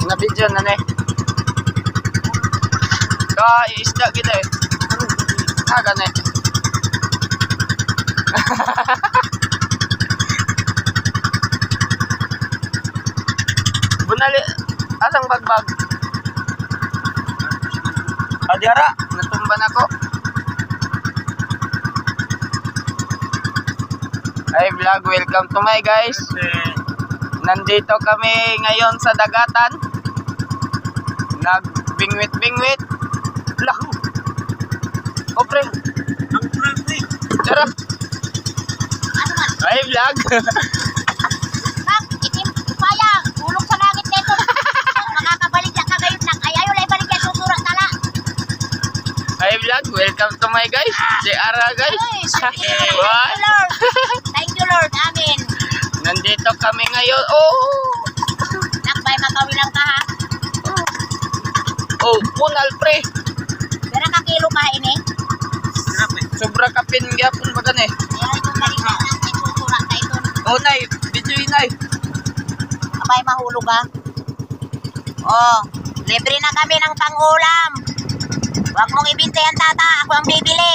Na video na ne. Ka isda kita eh. Gani. Bunali asang bagbag. Adiara, natumban ako. Hi vlog, welcome to my guys. Nandito kami ngayon sa dagatan. Nagbingwit-bingwit. Lah. O pre. Tara. Hi vlog. Kak, itim payang, ulog sa langit nito. Makakabalik na kagayod nang ay ayaw lang ibalik yan susura tala. Hi vlog, welcome to my guys. Si Ara guys. What? Lord. Thank you Lord, amin. Nandito kami ngayon. Oh. Nakbay makawilang ka ha. Oh, punal pre. Pero kakilo ka ini. Sobra kapin gyapon ba gani? Ayan ito balik na ang susura na ito. Oh nay, video inay. Abay mahulog ha. Oh, libre na kami ng pang-ulam. Huwag mong ibintayan tata, ako ang bibili.